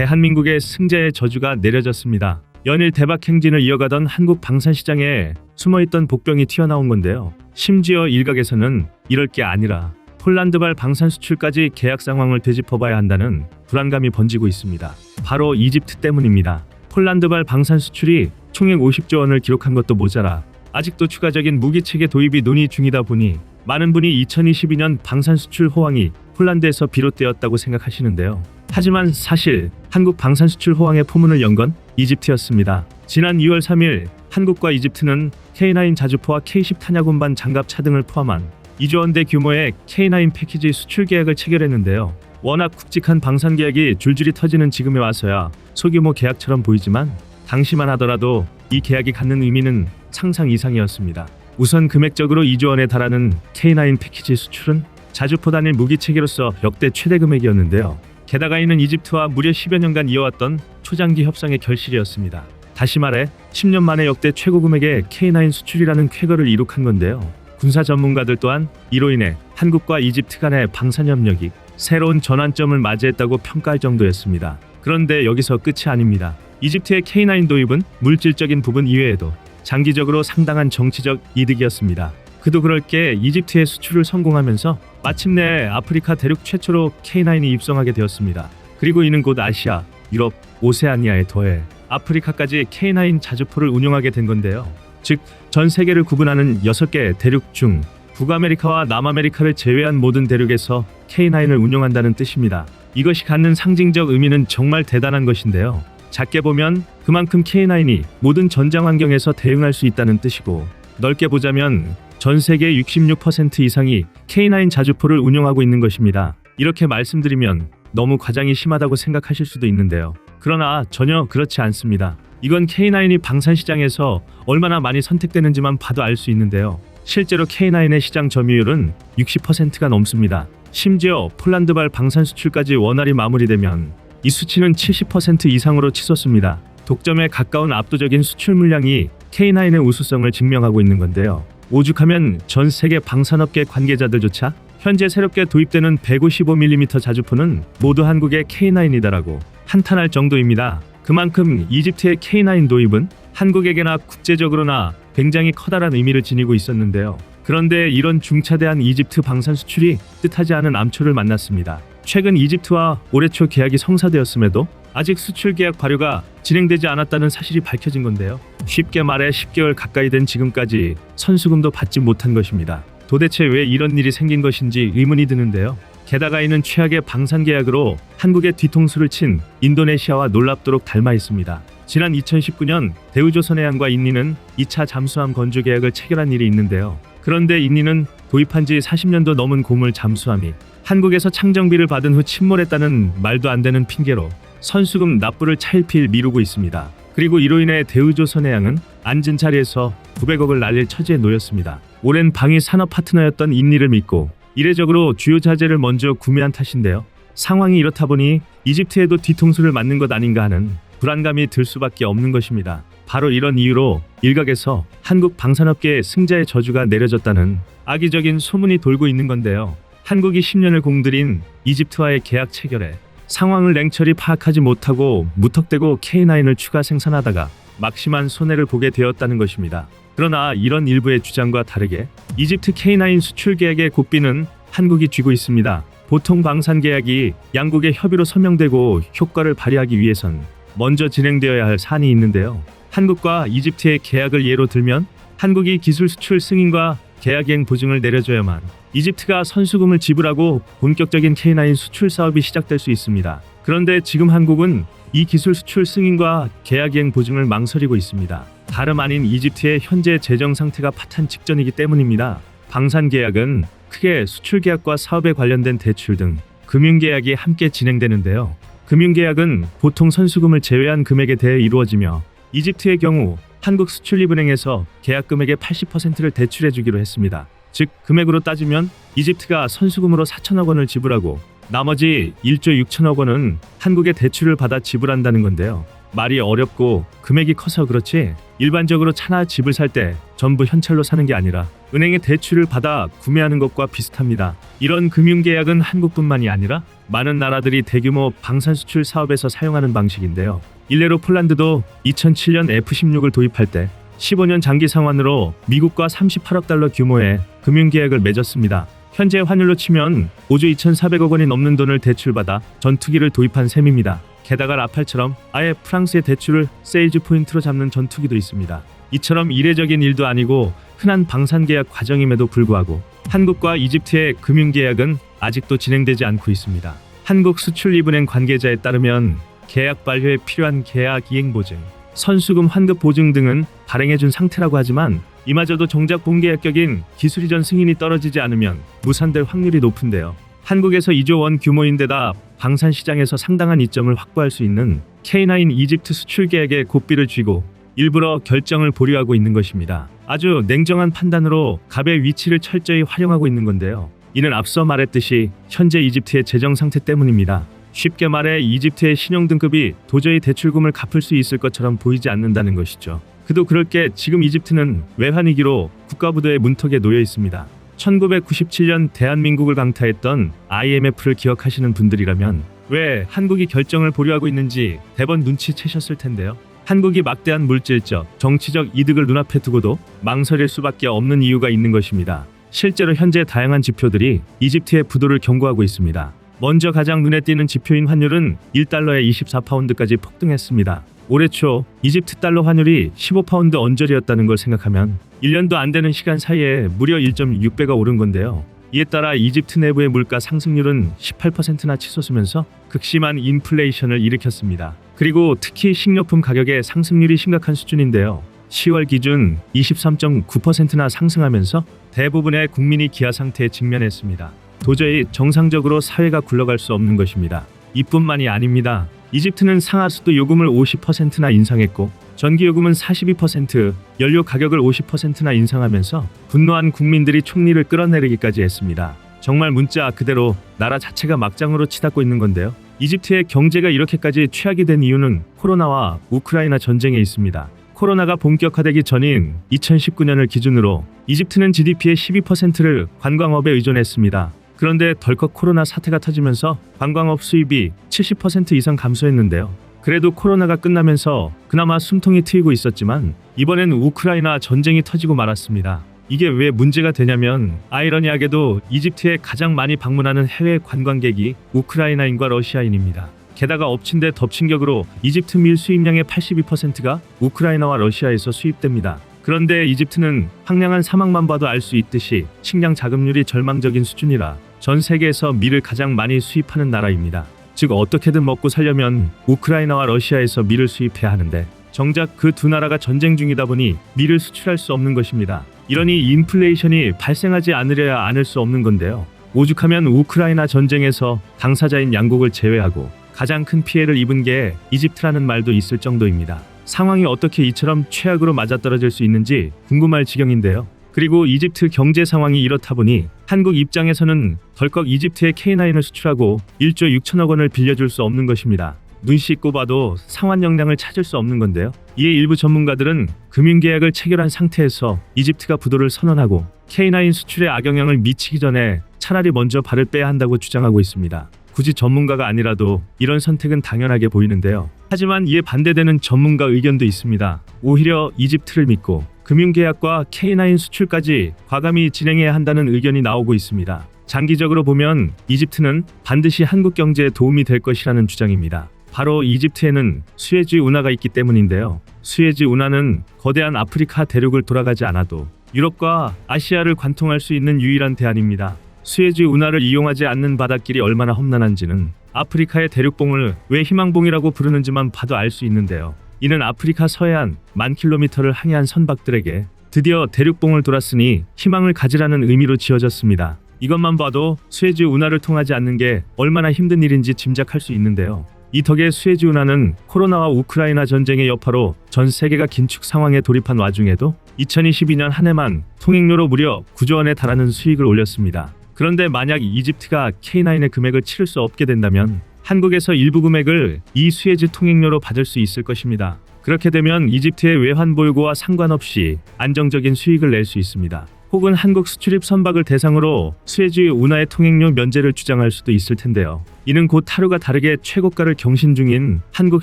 대한민국의 승자의 저주가 내려졌습니다. 연일 대박 행진을 이어가던 한국 방산 시장에 숨어있던 복병이 튀어나온 건데요. 심지어 일각에서는 이럴 게 아니라 폴란드발 방산 수출까지 계약 상황을 되짚어봐야 한다는 불안감이 번지고 있습니다. 바로 이집트 때문입니다. 폴란드발 방산 수출이 총액 50조 원을 기록한 것도 모자라 아직도 추가적인 무기체계 도입이 논의 중이다 보니 많은 분이 2022년 방산 수출 호황이 폴란드에서 비롯되었다고 생각하시는데요. 하지만 사실 한국 방산 수출 호황의 포문을 연 건 이집트였습니다. 지난 2월 3일 한국과 이집트는 K9 자주포와 K10 탄약 운반 장갑차 등을 포함한 2조 원대 규모의 K9 패키지 수출 계약을 체결했는데요. 워낙 굵직한 방산 계약이 줄줄이 터지는 지금에 와서야 소규모 계약처럼 보이지만 당시만 하더라도 이 계약이 갖는 의미는 상상 이상이었습니다. 우선 금액적으로 2조 원에 달하는 K9 패키지 수출은 자주포 단일 무기 체계로서 역대 최대 금액이었는데요. 게다가 이는 이집트와 무려 10여 년간 이어왔던 초장기 협상의 결실이었습니다. 다시 말해 10년 만에 역대 최고 금액의 K9 수출이라는 쾌거를 이룩한 건데요. 군사 전문가들 또한 이로 인해 한국과 이집트 간의 방산 협력이 새로운 전환점을 맞이했다고 평가할 정도였습니다. 그런데 여기서 끝이 아닙니다. 이집트의 K9 도입은 물질적인 부분 이외에도 장기적으로 상당한 정치적 이득이었습니다. 그도 그럴 게 이집트의 수출을 성공하면서 마침내 아프리카 대륙 최초로 K9이 입성하게 되었습니다. 그리고 이는 곧 아시아, 유럽, 오세아니아에 더해 아프리카까지 K9 자주포를 운용하게 된 건데요. 즉, 전 세계를 구분하는 6개 대륙 중 북아메리카와 남아메리카를 제외한 모든 대륙에서 K9을 운용한다는 뜻입니다. 이것이 갖는 상징적 의미는 정말 대단한 것인데요. 작게 보면 그만큼 K9이 모든 전장 환경에서 대응할 수 있다는 뜻이고, 넓게 보자면 전 세계 66% 이상이 K9 자주포를 운용하고 있는 것입니다. 이렇게 말씀드리면 너무 과장이 심하다고 생각하실 수도 있는데요. 그러나 전혀 그렇지 않습니다. 이건 K9이 방산 시장에서 얼마나 많이 선택되는지만 봐도 알 수 있는데요. 실제로 K9의 시장 점유율은 60%가 넘습니다. 심지어 폴란드발 방산 수출까지 원활히 마무리되면 이 수치는 70% 이상으로 치솟습니다. 독점에 가까운 압도적인 수출 물량이 K9의 우수성을 증명하고 있는 건데요. 오죽하면 전 세계 방산업계 관계자들조차 현재 새롭게 도입되는 155mm 자주포는 모두 한국의 K9이다라고 한탄할 정도입니다. 그만큼 이집트의 K9 도입은 한국에게나 국제적으로나 굉장히 커다란 의미를 지니고 있었는데요. 그런데 이런 중차대한 이집트 방산 수출이 뜻하지 않은 암초를 만났습니다. 최근 이집트와 올해 초 계약이 성사되었음에도 아직 수출 계약 발효가 진행되지 않았다는 사실이 밝혀진 건데요. 쉽게 말해 10개월 가까이 된 지금까지 선수금도 받지 못한 것입니다. 도대체 왜 이런 일이 생긴 것인지 의문이 드는데요. 게다가 이는 최악의 방산 계약으로 한국의 뒤통수를 친 인도네시아와 놀랍도록 닮아 있습니다. 지난 2019년 대우조선해양과 인니는 2차 잠수함 건조 계약을 체결한 일이 있는데요. 그런데 인니는 도입한 지 40년도 넘은 고물 잠수함이 한국에서 창정비를 받은 후 침몰했다는 말도 안 되는 핑계로 선수금 납부를 차일피일 미루고 있습니다. 그리고 이로 인해 대우조선해양은 앉은 자리에서 900억을 날릴 처지에 놓였습니다. 오랜 방위 산업 파트너였던 인니를 믿고 이례적으로 주요 자재를 먼저 구매한 탓인데요. 상황이 이렇다 보니 이집트에도 뒤통수를 맞는 것 아닌가 하는 불안감이 들 수밖에 없는 것입니다. 바로 이런 이유로 일각에서 한국 방산업계의 승자의 저주가 내려졌다는 악의적인 소문이 돌고 있는 건데요. 한국이 10년을 공들인 이집트와의 계약 체결에 상황을 냉철히 파악하지 못하고 무턱대고 K9을 추가 생산하다가 막심한 손해를 보게 되었다는 것입니다. 그러나 이런 일부의 주장과 다르게 이집트 K9 수출 계약의 고삐는 한국이 쥐고 있습니다. 보통 방산 계약이 양국의 협의로 서명되고 효과를 발휘하기 위해선 먼저 진행되어야 할 사안이 있는데요. 한국과 이집트의 계약을 예로 들면 한국이 기술 수출 승인과 계약이행 보증을 내려줘야만 이집트가 선수금을 지불하고 본격적인 K9 수출 사업이 시작될 수 있습니다. 그런데 지금 한국은 이 기술 수출 승인과 계약이행 보증을 망설이고 있습니다. 다름 아닌 이집트의 현재 재정 상태가 파탄 직전이기 때문입니다. 방산 계약은 크게 수출 계약과 사업에 관련된 대출 등 금융 계약이 함께 진행되는데요. 금융 계약은 보통 선수금을 제외한 금액에 대해 이루어지며 이집트의 경우 한국수출입은행에서 계약 금액의 80%를 대출해 주기로 했습니다. 즉 금액으로 따지면 이집트가 선수금으로 4천억 원을 지불하고 나머지 1조 6천억 원은 한국의 대출을 받아 지불한다는 건데요. 말이 어렵고 금액이 커서 그렇지 일반적으로 차나 집을 살 때 전부 현찰로 사는 게 아니라 은행의 대출을 받아 구매하는 것과 비슷합니다. 이런 금융계약은 한국뿐만이 아니라 많은 나라들이 대규모 방산 수출 사업에서 사용하는 방식인데요. 일례로 폴란드도 2007년 F-16을 도입할 때 15년 장기 상환으로 미국과 38억 달러 규모의 금융계약을 맺었습니다. 현재 환율로 치면 5조 2,400억 원이 넘는 돈을 대출받아 전투기를 도입한 셈입니다. 게다가 라팔처럼 아예 프랑스의 대출을 세일즈 포인트로 잡는 전투기도 있습니다. 이처럼 이례적인 일도 아니고 흔한 방산계약 과정임에도 불구하고 한국과 이집트의 금융계약은 아직도 진행되지 않고 있습니다. 한국수출입은행 관계자에 따르면 계약 만료에 필요한 계약 이행 보증, 선수금 환급 보증 등은 발행해준 상태라고 하지만 이마저도 정작 본계약격인 기술 이전 승인이 떨어지지 않으면 무산될 확률이 높은데요. 한국에서 2조 원 규모인데다 방산 시장에서 상당한 이점을 확보할 수 있는 K9 이집트 수출 계약에 고삐를 쥐고 일부러 결정을 보류하고 있는 것입니다. 아주 냉정한 판단으로 갑의 위치를 철저히 활용하고 있는 건데요. 이는 앞서 말했듯이 현재 이집트의 재정 상태 때문입니다. 쉽게 말해 이집트의 신용 등급이 도저히 대출금을 갚을 수 있을 것처럼 보이지 않는다는 것이죠. 그도 그럴 게 지금 이집트는 외환위기로 국가부도의 문턱에 놓여 있습니다. 1997년 대한민국을 강타했던 IMF를 기억하시는 분들이라면 왜 한국이 결정을 보류하고 있는지 대번 눈치채셨을 텐데요. 한국이 막대한 물질적, 정치적 이득을 눈앞에 두고도 망설일 수밖에 없는 이유가 있는 것입니다. 실제로 현재 다양한 지표들이 이집트의 부도를 경고하고 있습니다. 먼저 가장 눈에 띄는 지표인 환율은 1달러에 24파운드까지 폭등했습니다. 올해 초 이집트 달러 환율이 15파운드 언저리였다는 걸 생각하면 1년도 안 되는 시간 사이에 무려 1.6배가 오른 건데요. 이에 따라 이집트 내부의 물가 상승률은 18%나 치솟으면서 극심한 인플레이션을 일으켰습니다. 그리고 특히 식료품 가격의 상승률이 심각한 수준인데요. 10월 기준 23.9%나 상승하면서 대부분의 국민이 기아 상태에 직면했습니다. 도저히 정상적으로 사회가 굴러갈 수 없는 것입니다. 이뿐만이 아닙니다. 이집트는 상하수도 요금을 50%나 인상했고 전기요금은 42%, 연료 가격을 50%나 인상하면서 분노한 국민들이 총리를 끌어내리기까지 했습니다. 정말 문자 그대로 나라 자체가 막장으로 치닫고 있는 건데요. 이집트의 경제가 이렇게까지 최악이 된 이유는 코로나와 우크라이나 전쟁에 있습니다. 코로나가 본격화되기 전인 2019년을 기준으로 이집트는 GDP의 12%를 관광업에 의존했습니다. 그런데 덜컥 코로나 사태가 터지면서 관광업 수입이 70% 이상 감소했는데요. 그래도 코로나가 끝나면서 그나마 숨통이 트이고 있었지만 이번엔 우크라이나 전쟁이 터지고 말았습니다. 이게 왜 문제가 되냐면 아이러니하게도 이집트에 가장 많이 방문하는 해외 관광객이 우크라이나인과 러시아인입니다. 게다가 엎친 데 덮친 격으로 이집트 밀 수입량의 82%가 우크라이나와 러시아에서 수입됩니다. 그런데 이집트는 황량한 사막만 봐도 알 수 있듯이 식량 자급률이 절망적인 수준이라 전 세계에서 밀을 가장 많이 수입하는 나라입니다. 즉 어떻게든 먹고 살려면 우크라이나와 러시아에서 밀을 수입해야 하는데 정작 그 두 나라가 전쟁 중이다 보니 밀을 수출할 수 없는 것입니다. 이러니 인플레이션이 발생하지 않으려야 않을 수 없는 건데요. 오죽하면 우크라이나 전쟁에서 당사자인 양국을 제외하고 가장 큰 피해를 입은 게 이집트라는 말도 있을 정도입니다. 상황이 어떻게 이처럼 최악으로 맞아떨어질 수 있는지 궁금할 지경인데요. 그리고 이집트 경제 상황이 이렇다 보니 한국 입장에서는 덜컥 이집트에 K9을 수출하고 1조 6천억 원을 빌려줄 수 없는 것입니다. 눈 씻고 봐도 상환 역량을 찾을 수 없는 건데요. 이에 일부 전문가들은 금융계약을 체결한 상태에서 이집트가 부도를 선언하고 K9 수출에 악영향을 미치기 전에 차라리 먼저 발을 빼야 한다고 주장하고 있습니다. 굳이 전문가가 아니라도 이런 선택은 당연하게 보이는데요. 하지만 이에 반대되는 전문가 의견도 있습니다. 오히려 이집트를 믿고 금융계약과 K9 수출까지 과감히 진행해야 한다는 의견이 나오고 있습니다. 장기적으로 보면 이집트는 반드시 한국 경제에 도움이 될 것이라는 주장입니다. 바로 이집트에는 수에즈 운하가 있기 때문인데요. 수에즈 운하는 거대한 아프리카 대륙을 돌아가지 않아도 유럽과 아시아를 관통할 수 있는 유일한 대안입니다. 수에즈 운하를 이용하지 않는 바닷길이 얼마나 험난한지는 아프리카의 대륙봉을 왜 희망봉이라고 부르는지만 봐도 알 수 있는데요. 이는 아프리카 서해안 10,000km를 항해한 선박들에게 드디어 대륙봉을 돌았으니 희망을 가지라는 의미로 지어졌습니다. 이것만 봐도 수에즈 운하를 통하지 않는 게 얼마나 힘든 일인지 짐작할 수 있는데요. 이 덕에 수에즈 운하는 코로나와 우크라이나 전쟁의 여파로 전 세계가 긴축 상황에 돌입한 와중에도 2022년 한 해만 통행료로 무려 9조 원에 달하는 수익을 올렸습니다. 그런데 만약 이집트가 K9의 금액을 치를 수 없게 된다면 한국에서 일부 금액을 이 수에즈 통행료로 받을 수 있을 것입니다. 그렇게 되면 이집트의 외환 볼고와 상관없이 안정적인 수익을 낼 수 있습니다. 혹은 한국 수출입 선박을 대상으로 수에즈 운하의 통행료 면제를 주장할 수도 있을 텐데요. 이는 곧 하루가 다르게 최고가를 경신 중인 한국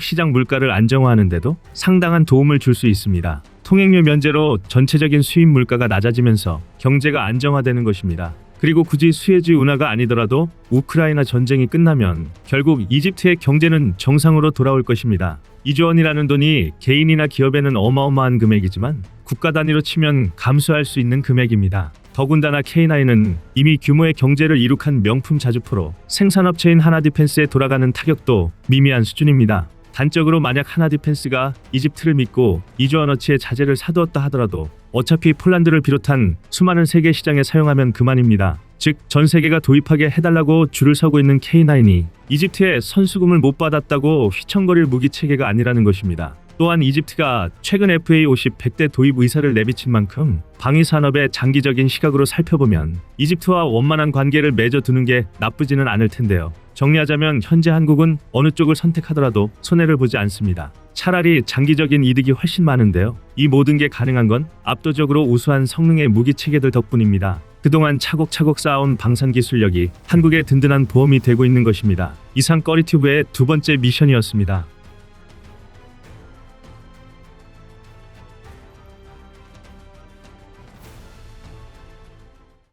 시장 물가를 안정화하는데도 상당한 도움을 줄 수 있습니다. 통행료 면제로 전체적인 수입 물가가 낮아지면서 경제가 안정화되는 것입니다. 그리고 굳이 수에즈 운하가 아니더라도 우크라이나 전쟁이 끝나면 결국 이집트의 경제는 정상으로 돌아올 것입니다. 2조 원이라는 돈이 개인이나 기업에는 어마어마한 금액이지만 국가 단위로 치면 감수할 수 있는 금액입니다. 더군다나 K9은 이미 규모의 경제를 이룩한 명품 자주포로 생산업체인 하나디펜스에 돌아가는 타격도 미미한 수준입니다. 단적으로 만약 하나디펜스가 이집트를 믿고 2조 원어치의 자재를 사두었다 하더라도 어차피 폴란드를 비롯한 수많은 세계 시장에 사용하면 그만입니다. 즉 전 세계가 도입하게 해달라고 줄을 서고 있는 K9이 이집트에 선수금을 못 받았다고 휘청거릴 무기 체계가 아니라는 것입니다. 또한 이집트가 최근 FA50 100대 도입 의사를 내비친 만큼 방위 산업의 장기적인 시각으로 살펴보면 이집트와 원만한 관계를 맺어두는 게 나쁘지는 않을 텐데요. 정리하자면 현재 한국은 어느 쪽을 선택하더라도 손해를 보지 않습니다. 차라리 장기적인 이득이 훨씬 많은데요. 이 모든 게 가능한 건 압도적으로 우수한 성능의 무기 체계들 덕분입니다. 그동안 차곡차곡 쌓아온 방산 기술력이 한국의 든든한 보험이 되고 있는 것입니다. 이상 꺼리튜브의 두 번째 미션이었습니다.